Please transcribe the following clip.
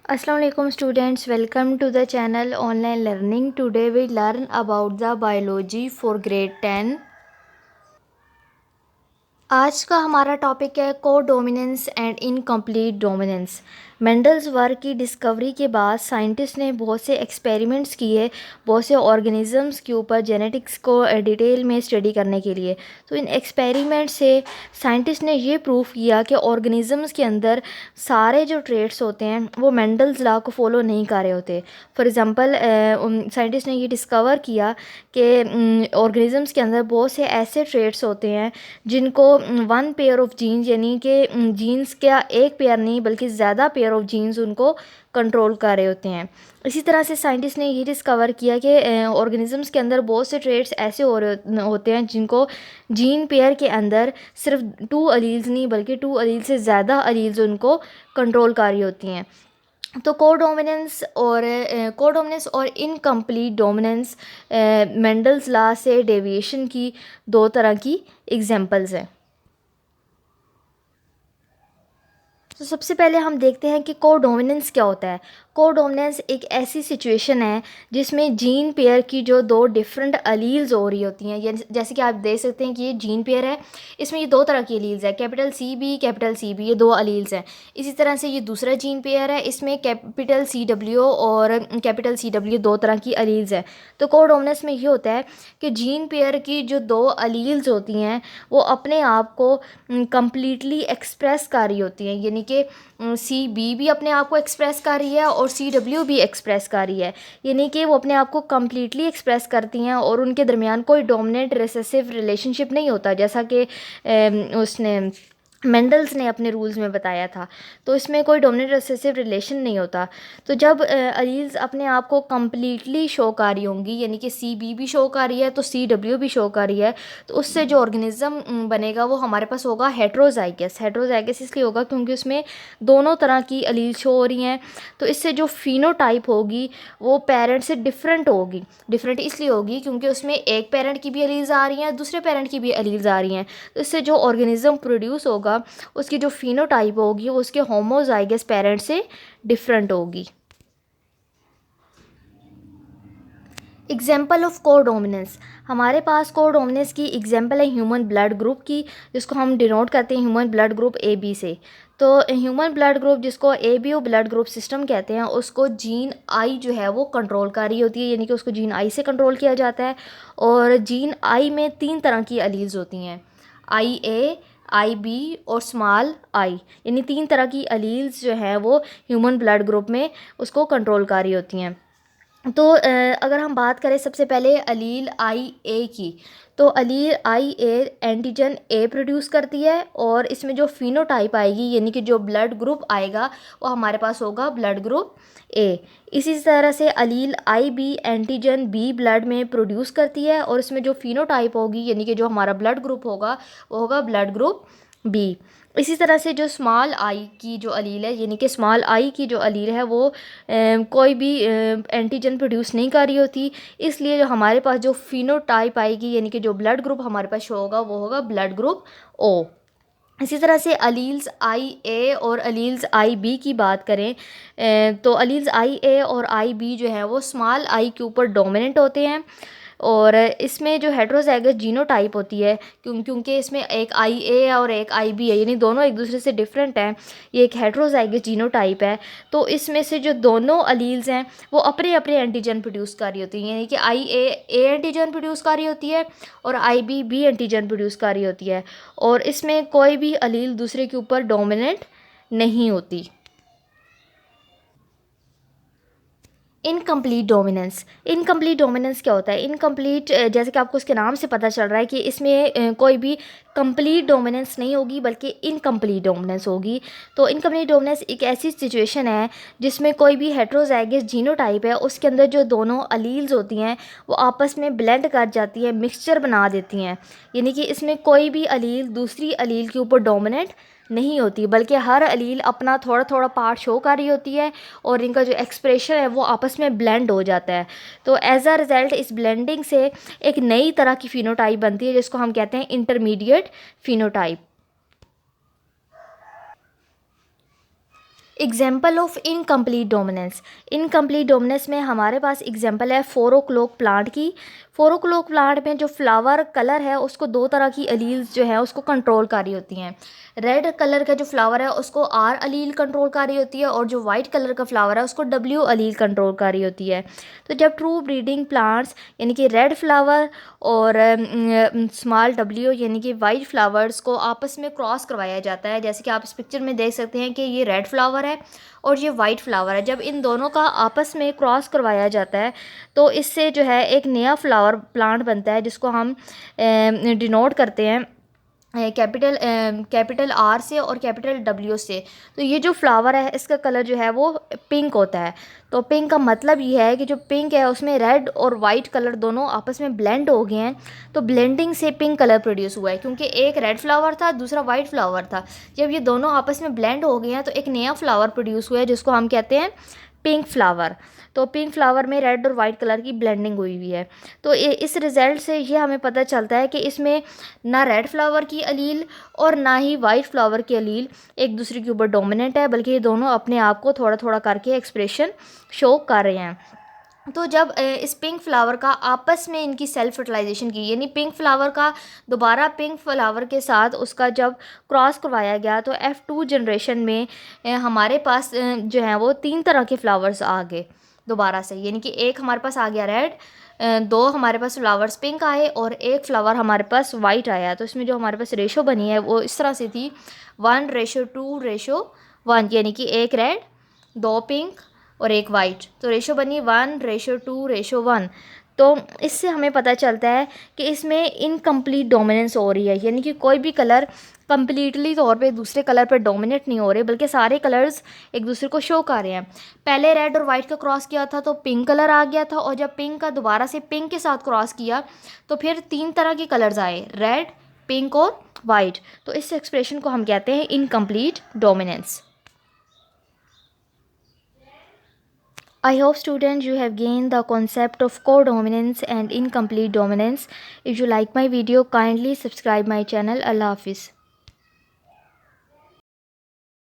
Assalamu alaikum students, welcome to the channel online learning. Today we learn about the biology for grade 10. आज का हमारा topic है codominance and incomplete dominance. Mendel's work की discovery के बाद scientist ने बहुत से एक्सपेरिमेंट्स किए बहुत से ऑर्गेनिजम्स के ऊपर जेनेटिक्स को डिटेल में स्टडी करने के लिए। तो इन एक्सपेरिमेंट से साइंटिस्ट ने ये प्रूफ किया कि ऑर्गेनिजम्स के अंदर सारे जो ट्रेट्स होते हैं वो मेंडल्स लॉ को फॉलो नहीं कर रहे होते। फॉर एग्ज़ाम्पल साइंटिस्ट ने ये डिस्कवर किया कि ऑर्गेनिजम्स के अंदर बहुत से ऐसे ट्रेट्स होते हैं जिनको वन पेयर ऑफ जीन्स यानी कि जीन्स का एक पेयर नहीं बल्कि ज़्यादा पेयर ऑफ जीन्स उनको कंट्रोल कर रहे होते हैं। इसी तरह से साइंटिस्ट ने ये डिस्कवर किया कि ऑर्गेनिजम्स के अंदर बहुत से ट्रेट्स ऐसे होते हैं जिनको जीन पेयर के अंदर सिर्फ 2 अलील्स नहीं बल्कि 2 अलील से ज़्यादा अलील्स उनको कंट्रोल कर रही होती हैं। तो कोडोमिनेंस और इनकम्प्लीट डोमिनेंस मेंडल्स लॉ से डेविएशन की 2 तरह की एग्जांपल्स हैं। तो सबसे पहले हम देखते हैं कि कोडोमिनेंस क्या होता है। कोडोमिनेंस एक ऐसी सिचुएशन है जिसमें जीन पेयर की जो 2 डिफरेंट अलील्स हो रही होती हैं, जैसे कि आप देख सकते हैं कि ये जीन पेयर है, इसमें ये 2 तरह की अलील्स है, कैपिटल सी बी ये 2 अलील्स हैं। इसी तरह से ये दूसरा जीन पेयर है, इसमें कैपिटल सी डब्ल्यू और कैपिटल सी डब्ल्यू 2 तरह की अलील्स हैं। तो कोडोमिनेंस में ये होता है कि जीन पेयर की जो 2 अलील्स होती हैं वो अपने आप को कम्प्लीटली एक्सप्रेस कर रही होती हैं, यानी कि सी बी भी अपने आप को एक्सप्रेस कर रही है और सी डब्ल्यू भी एक्सप्रेस कर रही है, यानी कि वो अपने आप को कम्प्लीटली एक्सप्रेस करती हैं और उनके दरमियान कोई डोमिनेंट रिसेसिव रिलेशनशिप नहीं होता, जैसा कि उसने मेंडल्स ने अपने रूल्स में बताया था। तो इसमें कोई डोमिनेंट रिसेसिव रिलेशन नहीं होता। तो जब अलील्स अपने आप को कम्प्लीटली शो कर रही होंगी, यानी कि सी बी भी शो कर रही है तो सी डब्ल्यू भी शो कर रही है, तो उससे जो ऑर्गेनिज्म बनेगा वो हमारे पास होगा हेट्रोजाइगस। हेट्रोजाइगस इसलिए होगा क्योंकि उसमें दोनों तरह की अलील शो हो रही हैं। तो इससे जो फिनोटाइप होगी वो पेरेंट से डिफरेंट होगी। डिफरेंट इसलिए होगी क्योंकि उसमें एक पेरेंट की भी अलील्स आ रही हैं, दूसरे पेरेंट की भी अलील्स आ रही हैं। तो इससे जो ऑर्गेनिज्म प्रोड्यूस होगा उसकी जो फिनोटाइप होगी वो उसके होमोजाइगस पेरेंट से डिफरेंट होगी। एग्जाम्पल ऑफ कोडोमिनेंस, हमारे पास कोडोमिनेंस की एग्जाम्पल है ह्यूमन ब्लड ग्रुप की, जिसको हम डिनोट करते हैं human blood group A B से। तो ह्यूमन ब्लड ग्रुप जिसको A B O blood group system कहते हैं उसको जीन आई जो है वो कंट्रोल कर रही होती है, यानी कि उसको जीन आई से कंट्रोल किया जाता है। और जीन आई में 3 तरह की अलील्स होती हैं, आई ए, आई बी और स्मॉल आई, यानी 3 तरह की अलील्स जो हैं वो ह्यूमन ब्लड ग्रुप में उसको कंट्रोल कर रही होती हैं। तो अगर हम बात करें सबसे पहले अलील आई ए की, तो अलील आई ए एंटीजन ए प्रोड्यूस करती है और इसमें जो फिनोटाइप आएगी यानी कि जो ब्लड ग्रुप आएगा वो हमारे पास होगा ब्लड ग्रुप ए। इसी तरह से अलील आई बी एंटीजन बी ब्लड में प्रोड्यूस करती है और इसमें जो फिनोटाइप होगी यानी कि जो हमारा ब्लड ग्रुप होगा वो होगा ब्लड ग्रुप बी। इसी तरह से जो स्मॉल आई की जो अलील है, यानी कि स्मॉल आई की जो अलील है वो कोई भी एंटीजन प्रोड्यूस नहीं कर रही होती, इसलिए जो हमारे पास जो फिनोटाइप आएगी यानी कि जो ब्लड ग्रुप हमारे पास शो होगा वो होगा ब्लड ग्रुप ओ। इसी तरह से अलील्स आई ए और अलील्स आई बी की बात करें तो अलील्स आई ए और आई बी जो है वो स्मॉल आई के ऊपर डोमिनेंट होते हैं और इसमें जो हेट्रोजाइगस जीनोटाइप होती है क्योंकि इसमें एक आई ए और एक आई बी है, यानी दोनों एक दूसरे से डिफरेंट हैं, ये एक हेट्रोजाइगस जीनोटाइप है। तो इसमें से जो दोनों अलील्स हैं वो अपने अपने एंटीजन प्रोड्यूस कर रही होती हैं, यानी कि आई ए एंटीजन प्रोड्यूस कर रही होती है और आई बी एंटीजन प्रोड्यूस कर रही होती है और इसमें कोई भी अलील दूसरे के ऊपर डोमिनेंट नहीं होती। इनकम्प्लीट डोमिनेंस, इनकम्प्लीट डोमिनेंस क्या होता है? इनकम्प्लीट जैसे कि आपको उसके नाम से पता चल रहा है कि इसमें कोई भी कंप्लीट डोमिनेंस नहीं होगी बल्कि इनकम्प्लीट डोमिनेंस होगी। तो इनकम्प्लीट डोमिनेंस एक ऐसी सिचुएशन है जिसमें कोई भी हेट्रोजाइगस जीनोटाइप है उसके अंदर जो दोनों अलील्स होती हैं वो आपस में ब्लेंड कर जाती है, मिक्सचर बना देती हैं, यानी कि इसमें कोई भी अलील दूसरी अलील के ऊपर डोमिनेंट नहीं होती बल्कि हर अलील अपना थोड़ा थोड़ा पार्ट शो कर रही होती है और इनका जो एक्सप्रेशन है वो आपस में ब्लेंड हो जाता है। तो एज अ रिज़ल्ट इस ब्लेंडिंग से एक नई तरह की फिनोटाइप बनती है जिसको हम कहते हैं intermediate phenotype. Example of incomplete dominance. Incomplete dominance में हमारे पास एग्जाम्पल है 4 o'clock प्लांट की। 4 o'clock प्लांट में जो फ्लावर कलर है उसको दो तरह की अलील्स जो है उसको कंट्रोल कर रही होती हैं। रेड कलर का जो फ्लावर है उसको आर अलील कंट्रोल कर रही होती है और जो वाइट कलर का फ्लावर है उसको डब्ल्यू अलील कंट्रोल कर रही होती है। तो जब ट्रू ब्रीडिंग प्लांट्स यानी कि रेड फ्लावर और स्मॉल डब्ल्यू यानी कि वाइट फ्लावर्स को आपस में क्रॉस करवाया जाता है, जैसे कि आप इस पिक्चर में देख सकते हैं कि ये रेड फ्लावर है और ये वाइट फ्लावर है। जब इन दोनों का आपस में क्रॉस करवाया जाता है तो इससे जो है एक नया फ्लावर प्लांट बनता है जिसको हम डिनोट करते हैं कैपिटल आर से और कैपिटल डब्ल्यू से। तो ये जो फ्लावर है इसका कलर जो है वो पिंक होता है। तो पिंक का मतलब ये है कि जो पिंक है उसमें रेड और वाइट कलर दोनों आपस में ब्लेंड हो गए हैं। तो ब्लेंडिंग से पिंक कलर प्रोड्यूस हुआ है, क्योंकि एक रेड फ्लावर था दूसरा वाइट फ्लावर था। जब ये दोनों आपस में ब्लेंड हो गए हैं तो एक नया फ्लावर प्रोड्यूस हुआ है जिसको हम कहते हैं पिंक फ्लावर। तो पिंक फ्लावर में रेड और वाइट कलर की ब्लेंडिंग हुई हुई है। तो इस रिज़ल्ट से ये हमें पता चलता है कि इसमें ना रेड फ्लावर की अलील और ना ही वाइट फ्लावर की अलील एक दूसरे के ऊपर डोमिनेंट है, बल्कि ये दोनों अपने आप को थोड़ा थोड़ा करके एक्सप्रेशन शो कर रहे हैं। तो जब इस पिंक फ्लावर का आपस में इनकी सेल्फ फर्टिलाइजेशन की, यानी पिंक फ्लावर का दोबारा पिंक फ्लावर के साथ उसका जब क्रॉस करवाया गया तो F2 जनरेशन में हमारे पास जो है वो 3 तरह के फ्लावर्स आ गए दोबारा से। यानी कि एक हमारे पास आ गया रेड, 2 हमारे पास फ्लावर्स पिंक आए और एक फ्लावर हमारे पास वाइट आया। तो इसमें जो हमारे पास रेशो बनी है वो इस तरह से थी 1:2:1, यानी कि एक रेड 2 पिंक और एक वाइट। तो रेशो बनी 1:2:1। तो इससे हमें पता चलता है कि इसमें इनकम्प्लीट डोमिनेंस हो रही है, यानी कि कोई भी कलर कम्प्लीटली तौर पे दूसरे कलर पर डोमिनेट नहीं हो रहे, बल्कि सारे कलर्स एक दूसरे को शो कर रहे हैं। पहले रेड और वाइट का क्रॉस किया था तो पिंक कलर आ गया था, और जब पिंक का दोबारा से पिंक के साथ क्रॉस किया तो फिर 3 तरह के कलर्स आए, रेड, पिंक और वाइट। तो इस एक्सप्रेशन को हम कहते हैं incomplete dominance. I hope students you have gained the concept of codominance and incomplete dominance. If you like my video, kindly subscribe my channel. Allah Hafiz.